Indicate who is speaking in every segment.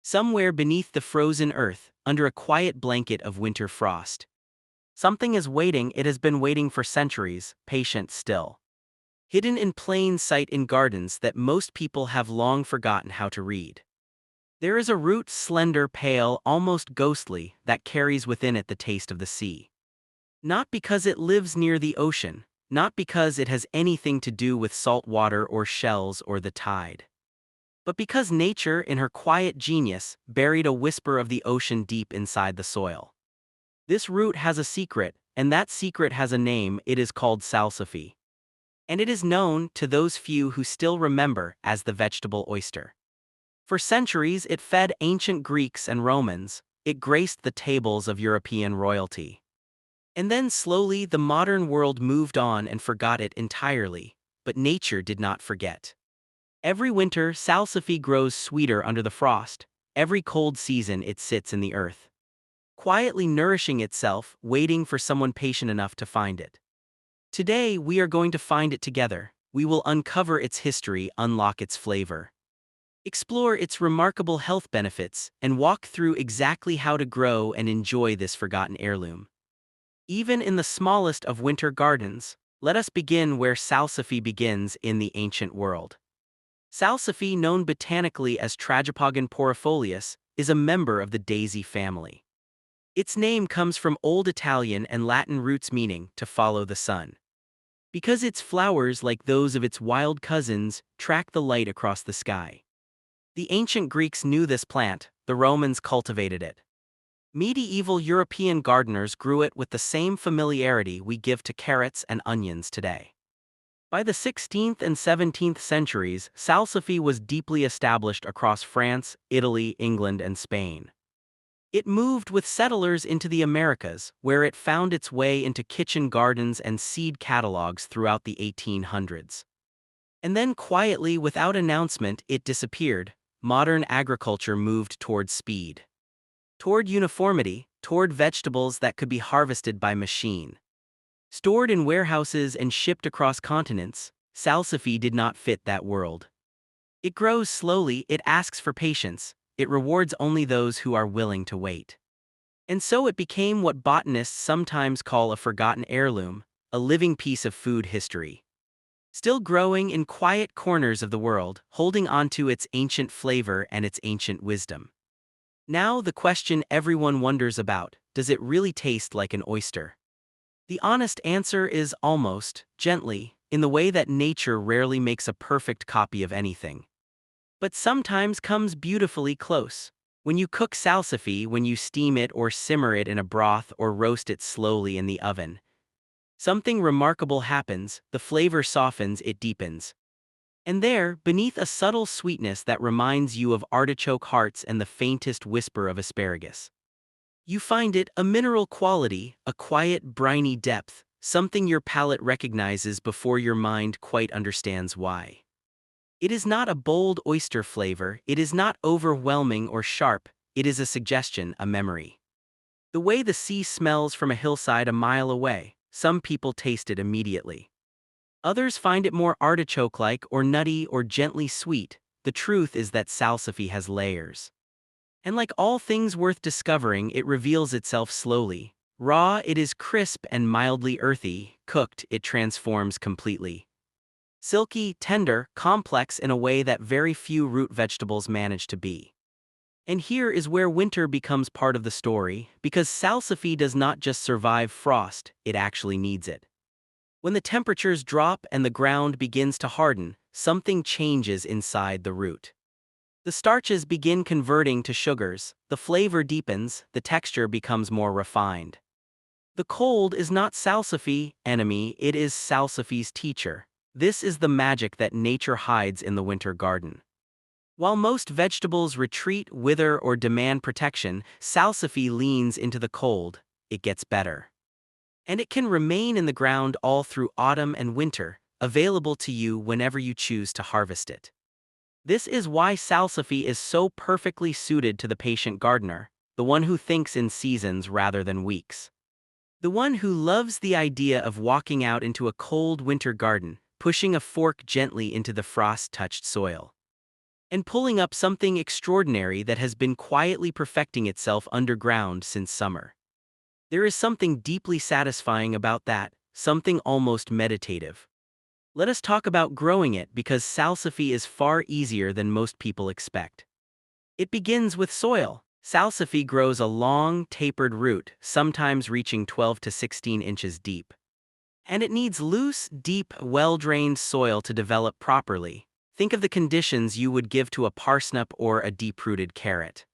Speaker 1: Somewhere beneath the frozen earth, under a quiet blanket of winter frost. Something is waiting. It has been waiting for centuries, patient still. Hidden in plain sight in gardens that most people have long forgotten how to read. There is a root, slender, pale, almost ghostly, that carries within it the taste of the sea. Not because it lives near the ocean, not because it has anything to do with salt water or shells or the tide, but because nature, in her quiet genius, buried a whisper of the ocean deep inside the soil. This root has a secret, and that secret has a name. It is called Salsify. And it is known, to those few who still remember, as the vegetable oyster. For centuries it fed ancient Greeks and Romans, it graced the tables of European royalty. And then slowly the modern world moved on and forgot it entirely, but nature did not forget. Every winter, Salsify grows sweeter under the frost. Every cold season it sits in the earth, quietly nourishing itself, waiting for someone patient enough to find it. Today we are going to find it together. We will uncover its history, unlock its flavor, explore its remarkable health benefits, and walk through exactly how to grow and enjoy this forgotten heirloom. Even in the smallest of winter gardens, let us begin where Salsify begins in the ancient world. Salsify, known botanically as Tragopagan porifolius, is a member of the daisy family. Its name comes from Old Italian and Latin roots meaning to follow the sun. Because its flowers, like those of its wild cousins, track the light across the sky. The ancient Greeks knew this plant, the Romans cultivated it. Medieval European gardeners grew it with the same familiarity we give to carrots and onions today. By the 16th and 17th centuries, Salsify was deeply established across France, Italy, England, and Spain. It moved with settlers into the Americas, where it found its way into kitchen gardens and seed catalogs throughout the 1800s. And then quietly, without announcement, it disappeared. Modern agriculture moved toward speed, toward uniformity, toward vegetables that could be harvested by machine. Stored in warehouses and shipped across continents, Salsify did not fit that world. It grows slowly, it asks for patience, it rewards only those who are willing to wait. And so it became what botanists sometimes call a forgotten heirloom, a living piece of food history. Still growing in quiet corners of the world, holding onto its ancient flavor and its ancient wisdom. Now the question everyone wonders about, does it really taste like an oyster? The honest answer is almost, gently, in the way that nature rarely makes a perfect copy of anything, but sometimes comes beautifully close. When you cook salsify, when you steam it or simmer it in a broth or roast it slowly in the oven, something remarkable happens. The flavor softens, it deepens. And there, beneath a subtle sweetness that reminds you of artichoke hearts and the faintest whisper of asparagus, you find it, a mineral quality, a quiet, briny depth, something your palate recognizes before your mind quite understands why. It is not a bold oyster flavor, it is not overwhelming or sharp, it is a suggestion, a memory. The way the sea smells from a hillside a mile away, some people taste it immediately. Others find it more artichoke-like or nutty or gently sweet. The truth is that Salsify has layers. And like all things worth discovering, it reveals itself slowly. Raw, it is crisp and mildly earthy. Cooked, it transforms completely. Silky, tender, complex in a way that very few root vegetables manage to be. And here is where winter becomes part of the story, because Salsify does not just survive frost, it actually needs it. When the temperatures drop and the ground begins to harden, something changes inside the root. The starches begin converting to sugars, the flavor deepens, the texture becomes more refined. The cold is not Salsify's enemy, it is Salsify's teacher. This is the magic that nature hides in the winter garden. While most vegetables retreat, wither, or demand protection, Salsify leans into the cold. It gets better. And it can remain in the ground all through autumn and winter, available to you whenever you choose to harvest it. This is why Salsify is so perfectly suited to the patient gardener, the one who thinks in seasons rather than weeks. The one who loves the idea of walking out into a cold winter garden, pushing a fork gently into the frost-touched soil, and pulling up something extraordinary that has been quietly perfecting itself underground since summer. There is something deeply satisfying about that, something almost meditative. Let us talk about growing it because salsify is far easier than most people expect. It begins with soil. Salsify grows a long, tapered root, sometimes reaching 12 to 16 inches deep. And it needs loose, deep, well-drained soil to develop properly. Think of the conditions you would give to a parsnip or a deep-rooted carrot.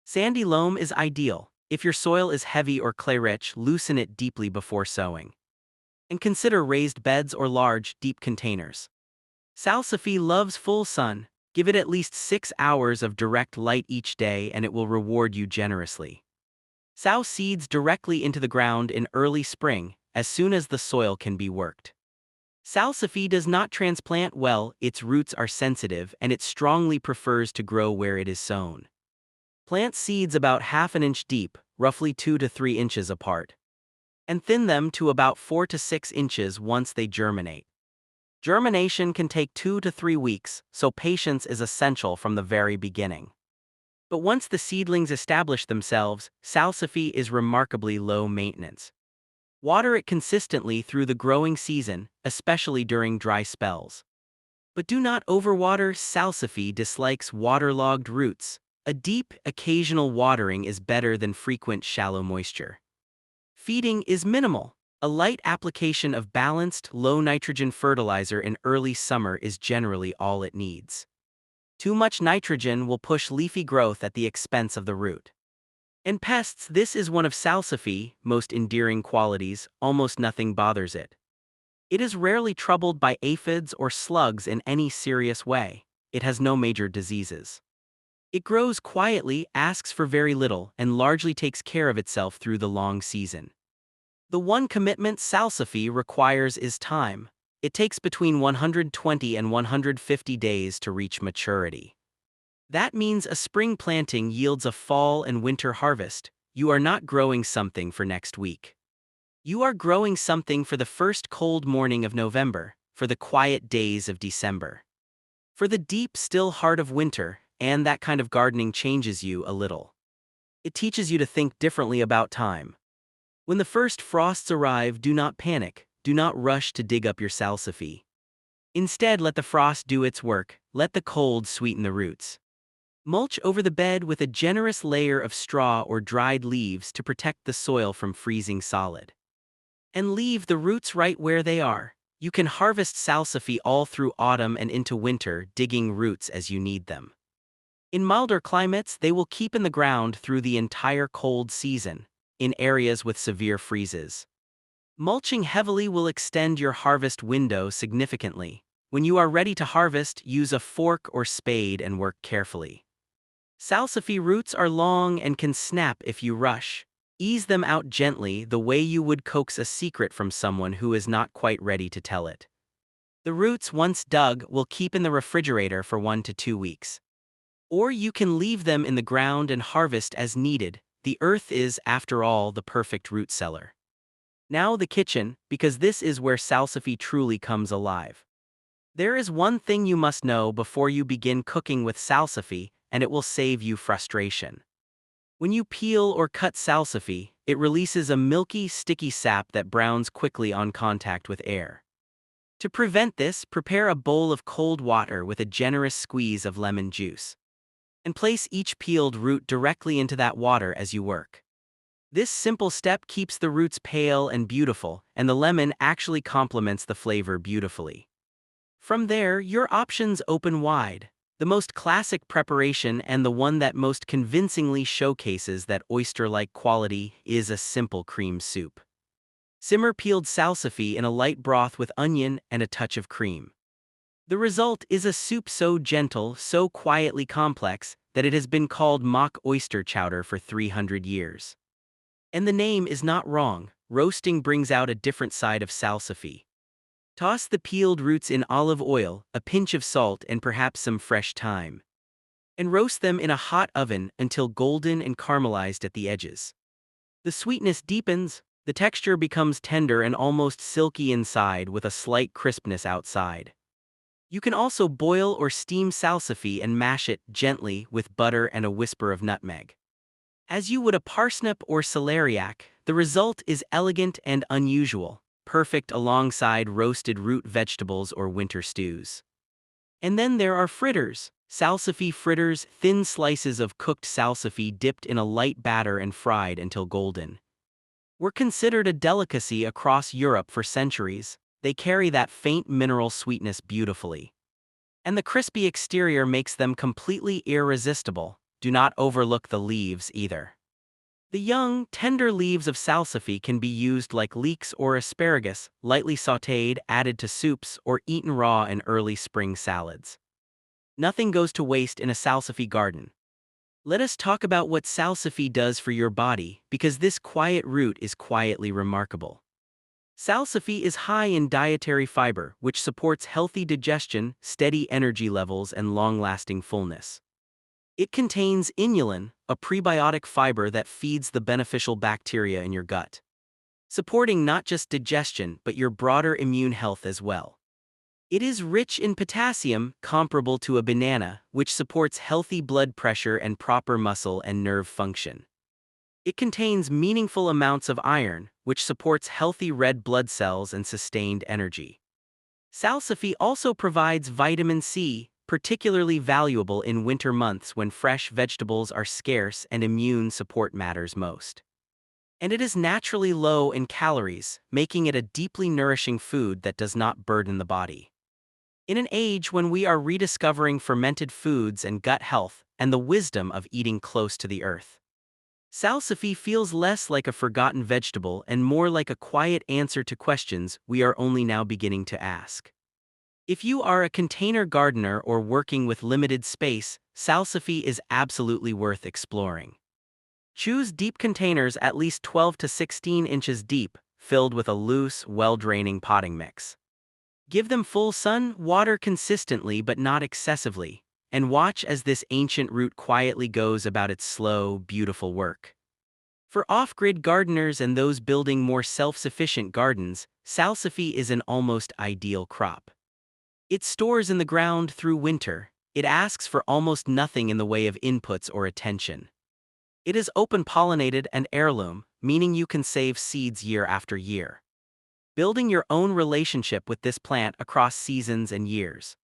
Speaker 1: Sandy loam is ideal. If your soil is heavy or clay-rich, loosen it deeply before sowing. And consider raised beds or large, deep containers. Salsify loves full sun. Give it at least 6 hours of direct light each day and it will reward you generously. Sow seeds directly into the ground in early spring, as soon as the soil can be worked. Salsify does not transplant well, its roots are sensitive and it strongly prefers to grow where it is sown. Plant seeds about half an inch deep, roughly 2 to 3 inches apart. And thin them to about 4 to 6 inches once they germinate. Germination can take 2 to 3 weeks, so patience is essential from the very beginning. But once the seedlings establish themselves, salsify is remarkably low maintenance. Water it consistently through the growing season, especially during dry spells. But do not overwater. Salsify dislikes waterlogged roots. A deep, occasional watering is better than frequent shallow moisture. Feeding is minimal. A light application of balanced, low-nitrogen fertilizer in early summer is generally all it needs. Too much nitrogen will push leafy growth at the expense of the root. And pests, this is one of salsify's most endearing qualities, almost nothing bothers it. It is rarely troubled by aphids or slugs in any serious way. It has no major diseases. It grows quietly, asks for very little, and largely takes care of itself through the long season. The one commitment salsify requires is time. It takes between 120 and 150 days to reach maturity. That means a spring planting yields a fall and winter harvest. You are not growing something for next week. You are growing something for the first cold morning of November, for the quiet days of December. For the deep, still heart of winter, and that kind of gardening changes you a little. It teaches you to think differently about time. When the first frosts arrive, do not panic, do not rush to dig up your salsify. Instead, let the frost do its work, let the cold sweeten the roots. Mulch over the bed with a generous layer of straw or dried leaves to protect the soil from freezing solid. And leave the roots right where they are. You can harvest salsify all through autumn and into winter, digging roots as you need them. In milder climates, they will keep in the ground through the entire cold season, in areas with severe freezes. Mulching heavily will extend your harvest window significantly. When you are ready to harvest, use a fork or spade and work carefully. Salsify roots are long and can snap if you rush. Ease them out gently, the way you would coax a secret from someone who is not quite ready to tell it. The roots, once dug, will keep in the refrigerator for 1 to 2 weeks. Or you can leave them in the ground and harvest as needed. The earth is, after all, the perfect root cellar. Now the kitchen, because this is where salsify truly comes alive. There is one thing you must know before you begin cooking with salsify, and it will save you frustration. When you peel or cut salsify, it releases a milky, sticky sap that browns quickly on contact with air. To prevent this, prepare a bowl of cold water with a generous squeeze of lemon juice. And place each peeled root directly into that water as you work. This simple step keeps the roots pale and beautiful, and the lemon actually complements the flavor beautifully. From there, your options open wide. The most classic preparation and the one that most convincingly showcases that oyster-like quality is a simple cream soup. Simmer peeled salsify in a light broth with onion and a touch of cream. The result is a soup so gentle, so quietly complex, that it has been called mock oyster chowder for 300 years. And the name is not wrong. Roasting brings out a different side of salsify. Toss the peeled roots in olive oil, a pinch of salt and perhaps some fresh thyme. And roast them in a hot oven until golden and caramelized at the edges. The sweetness deepens, the texture becomes tender and almost silky inside with a slight crispness outside. You can also boil or steam salsify and mash it gently with butter and a whisper of nutmeg. As you would a parsnip or celeriac, the result is elegant and unusual, perfect alongside roasted root vegetables or winter stews. And then there are fritters. Salsify fritters, thin slices of cooked salsify dipped in a light batter and fried until golden. Were considered a delicacy across Europe for centuries. They carry that faint mineral sweetness beautifully. And the crispy exterior makes them completely irresistible. Do not overlook the leaves either. The young, tender leaves of salsify can be used like leeks or asparagus, lightly sautéed, added to soups, or eaten raw in early spring salads. Nothing goes to waste in a salsify garden. Let us talk about what salsify does for your body, because this quiet root is quietly remarkable. Salsify is high in dietary fiber, which supports healthy digestion, steady energy levels, and long-lasting fullness. It contains inulin, a prebiotic fiber that feeds the beneficial bacteria in your gut, supporting not just digestion but your broader immune health as well. It is rich in potassium, comparable to a banana, which supports healthy blood pressure and proper muscle and nerve function. It contains meaningful amounts of iron, which supports healthy red blood cells and sustained energy. Salsify also provides vitamin C, particularly valuable in winter months when fresh vegetables are scarce and immune support matters most. And it is naturally low in calories, making it a deeply nourishing food that does not burden the body. In an age when we are rediscovering fermented foods and gut health and the wisdom of eating close to the earth, salsify feels less like a forgotten vegetable and more like a quiet answer to questions we are only now beginning to ask. If you are a container gardener or working with limited space, salsify is absolutely worth exploring. Choose deep containers at least 12 to 16 inches deep, filled with a loose, well-draining potting mix. Give them full sun, water consistently but not excessively, and watch as this ancient root quietly goes about its slow, beautiful work. For off-grid gardeners and those building more self-sufficient gardens, salsify is an almost ideal crop. It stores in the ground through winter. It asks for almost nothing in the way of inputs or attention. It is open-pollinated and heirloom, meaning you can save seeds year after year, building your own relationship with this plant across seasons and years.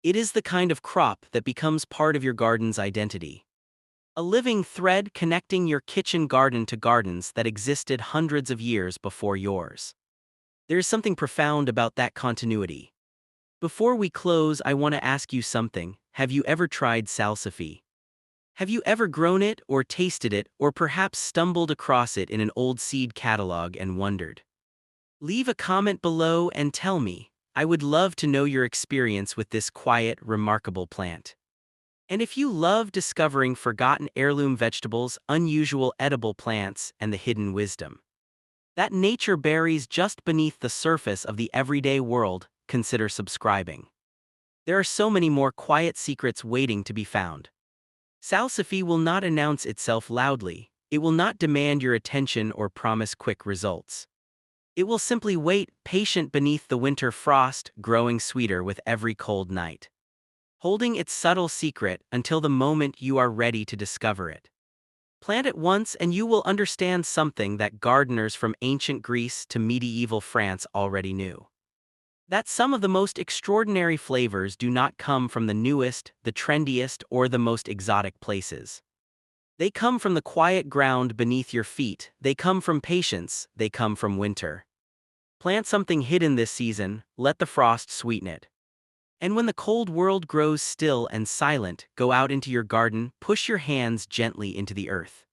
Speaker 1: It is the kind of crop that becomes part of your garden's identity. A living thread connecting your kitchen garden to gardens that existed hundreds of years before yours. There is something profound about that continuity. Before we close, I want to ask you something. Have you ever tried salsify? Have you ever grown it or tasted it or perhaps stumbled across it in an old seed catalog and wondered? Leave a comment below and tell me. I would love to know your experience with this quiet, remarkable plant. And if you love discovering forgotten heirloom vegetables, unusual edible plants, and the hidden wisdom that nature buries just beneath the surface of the everyday world, consider subscribing. There are so many more quiet secrets waiting to be found. Salsify will not announce itself loudly. It will not demand your attention or promise quick results. It will simply wait, patient beneath the winter frost, growing sweeter with every cold night, holding its subtle secret until the moment you are ready to discover it. Plant it once and you will understand something that gardeners from ancient Greece to medieval France already knew. That some of the most extraordinary flavors do not come from the newest, the trendiest, or the most exotic places. They come from the quiet ground beneath your feet. They come from patience. They come from winter. Plant something hidden this season, let the frost sweeten it. And when the cold world grows still and silent, go out into your garden, push your hands gently into the earth,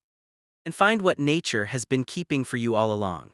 Speaker 1: and find what nature has been keeping for you all along.